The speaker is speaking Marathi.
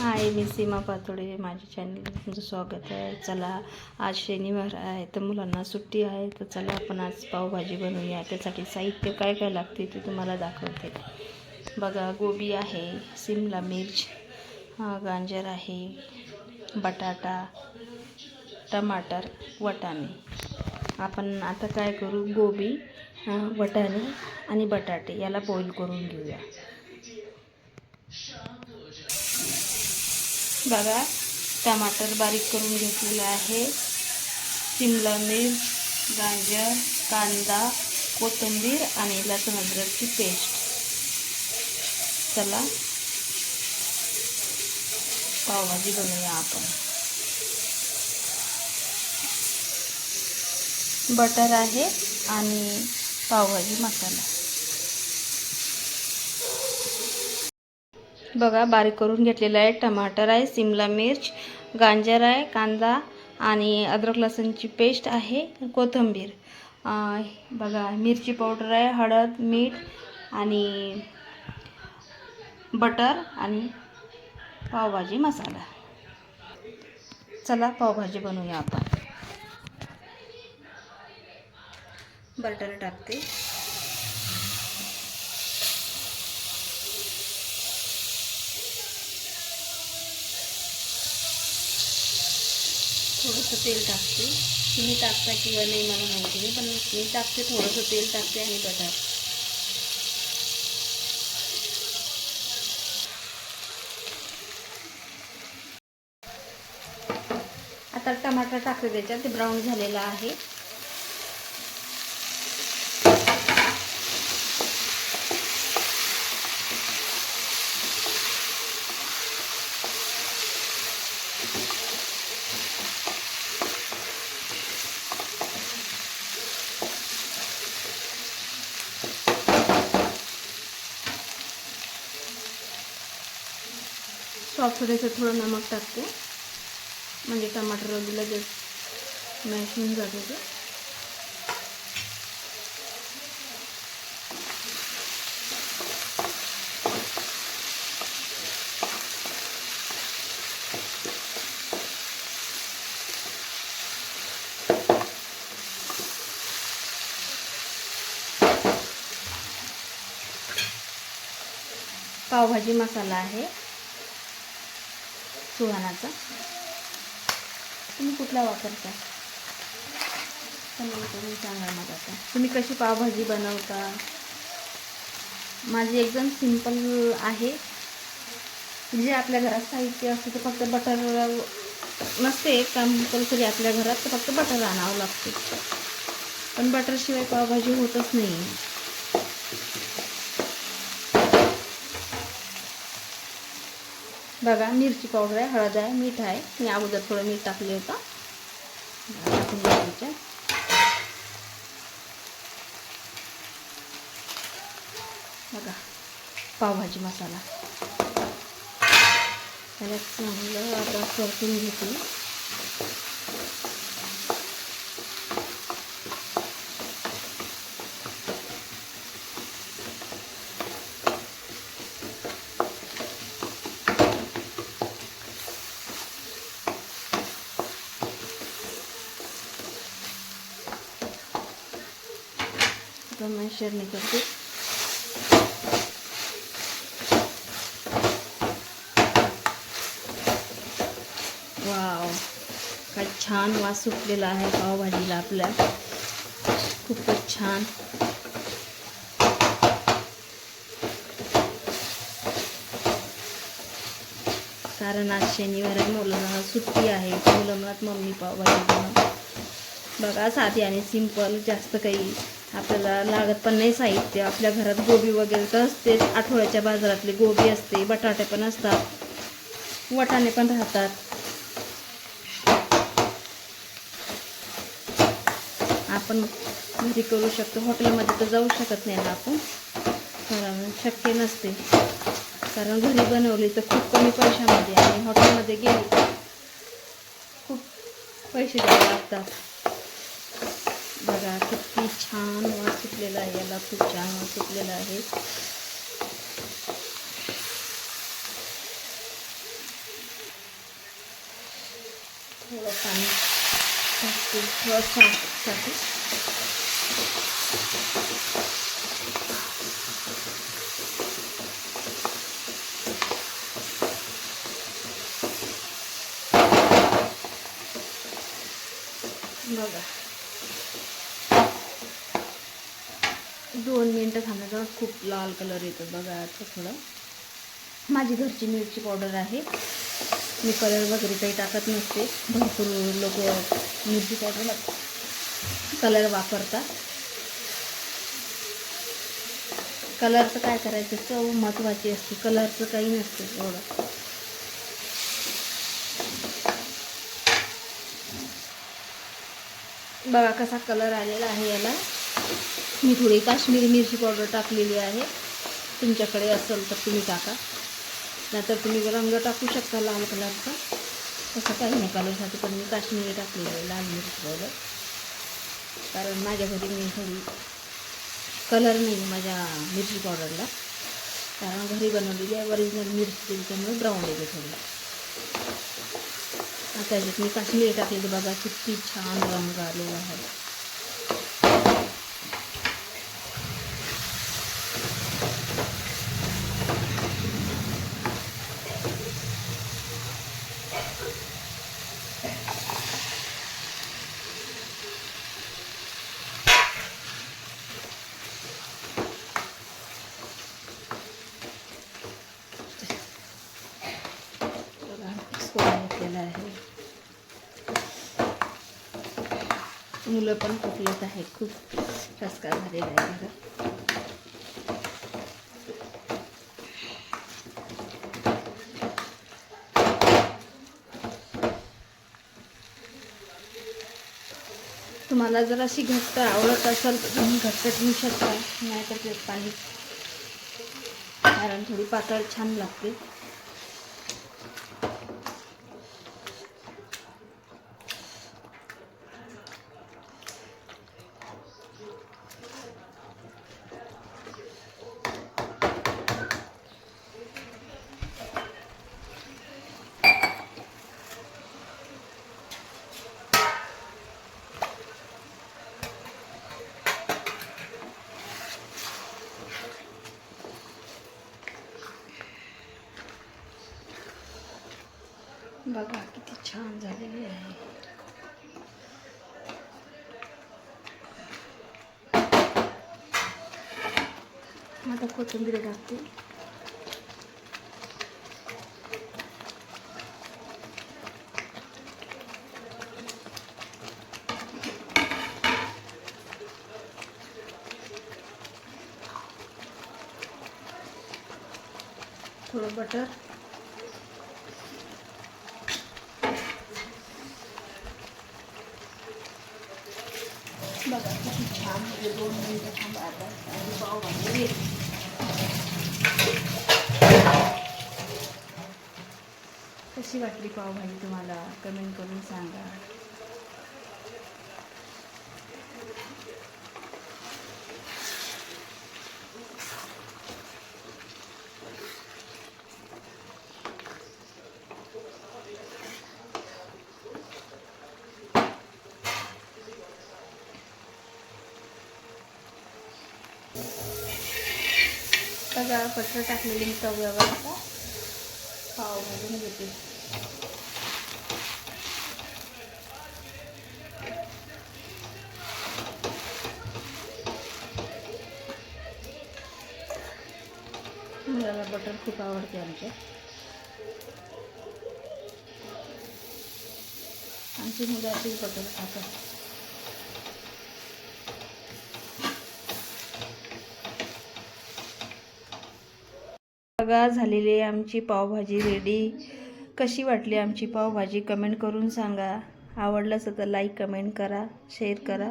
हाय, मी सीमा पातोडे. माझ्या चॅनलवर तुमचं स्वागत आहे. चला, आज शनिवार आहे तर मुलांना सुट्टी आहे, तर चला आपण आज पावभाजी बनवूया. त्यासाठी साहित्य काय काय लागते ते तुम्हाला दाखवते. बघा, गोबी आहे, शिमला मिर्च, गाजर आहे, बटाटा, टमाटर, वाटाणे. आपण आता काय करू, गोबी, वाटाणे आणि बटाटे याला बॉईल करून घेऊया. बघा, टमाटर बारीक करून घेतलेलं आहे, शिमला मिर्च, गाजर, कांदा, कोथिंबीर आणि लसूण अद्रकची पेस्ट. चला पावभाजी बनवूया आपण. बटर आहे आणि पावभाजी मसाला. बघा, बारीक करून घेतलेला आहे. टमाटर आहे, शिमला मिर्च, गाजर आहे, कांदा आणि अद्रक लसूणची पेस्ट आहे, कोथिंबीर. बघा, मिरची पावडर आहे, हळद, मीठ आणि बटर आणि पावभाजी मसाला. चला पावभाजी बनवूया आपण. बटर टाकते, थोडंसं तेल टाकते. तुम्ही टाकता किंवा नाही मला माहिती नाही, पण मी टाकते. थोडंसं तेल टाकते आणि बटर. आता टमाटर टाकते त्याच्यात, ते ब्राऊन झालेलं आहे. सॉफ्ट होण्याचं थोडं नमक टाकते, म्हणजे टमाटर लगेच मॅश होऊन जाते ते. पावभाजी मसाला आहे सुहानाचा. तुम्ही कुठला वापरता कमेंट करून सांगा मला. आता तुम्ही कशी पावभाजी बनवता? माझी एकदम सिंपल आहे. जे आपल्या घरात साहित्य असतं ते फक्त बटर नसते कंपल्सरी आपल्या घरात, तर फक्त बटर आणावं लागते. पण बटरशिवाय पावभाजी होतच नाही. बघा, मिरची पावडर आहे, हळद आहे, मीठ आहे. मी अगोदर थोडं मीठ टाकले होतं. टाकून घ्यायचं. बघा, पावभाजी मसाला त्याला चांगलं आता परतून घेते. शेअरनी करते. वाव, काय छान वास सुटलेला आहे पावभाजीला आपल्या. खूपच छान. कारण आज शनिवार आहे, मुलांना सुट्टी आहे. मुलांना मम्मी पावभाजी बनव. बघा, साधी आणि सिंपल, जास्त काही आपल्याला लागत पण नाही साहित्य. आपल्या घरात गोबी वगैरे तर असतेच. आठवड्याच्या बाजारातली गोबी असते, बटाटे पण असतात, वाटाणे पण राहतात. आपण घरी करू शकतो. हॉटेलमध्ये तर जाऊ शकत नाही ना आपण, कारण शक्य नसते. कारण घरी बनवली तर खूप कमी पैशामध्ये, आणि हॉटेलमध्ये गेली खूप पैसे द्यावे लागतात. बघा, किती छान वास सुटलेला आहे याला. खूप छान वास सुटलेला आहे. थोडं पाणी टाकते, थोडं साठी. बघा 2 मिनटं थांबल्यावर खूप लाल कलर येतो बघा. आता थोडं माझी घरची मिरची पावडर आहे, मी कलर वगैरे काही टाकत नसते. भरपूर लोक मिरची पावडरला कलर वापरतात. कलरचं काय करायचं, चव महत्त्वाची असते, कलरचं काही नसतं एवढं. बघा कसा कलर आलेला आहे याला. मी थोडी काश्मीरी मिरची पावडर टाकलेली आहे, तुमच्याकडे असेल तर तुम्ही टाका, नाहीतर तुम्ही रंग टाकू शकता लाल कलरचा, तसं काही नाही कलरसाठी. पण मी काश्मीरी टाकलेली आहे लाल मिरची पावडर, कारण माझ्या घरी मी थोडी कलर नाही माझ्या मिरची पावडरला, कारण घरी बनवलेली आहे ओरिजिनल मिरची, त्यामुळे ब्राऊन येते थोडी. आता याच्यात मी काश्मीरी टाकलेली, बघा किती छान रंग आलेला आहे. घेतलेला आहे, मुलं पण खूप येत आहे, खूप ठसका झालेला आहे. तुम्हाला जर अशी घट्ट आवडत असेल तर तुम्ही घट्ट घेऊ शकता, नाहीतर ते पाणी, कारण थोडी पातळ छान लागते. बघा किती छान झालेली आहे. आता कोथिंबीर टाकते. थोडं बटर, बघा किती छान. 2 मिनिटं थांबा. आता पावभाजी कशी वाटली पावभाजी तुम्हाला कमेंट करून सांगा. बघा बटर टाकलेली मी तव्यावर, आता पाव भाजून घेते. मुलाला बटर खूप आवडते आमच्या. आमची मुलं अशीच बटर खातात. बघा झालेली आमची पावभाजी रेडी. कशी वाटली आमची पावभाजी कमेंट करून सांगा. आवडलं तर लाईक कमेंट करा, शेअर करा.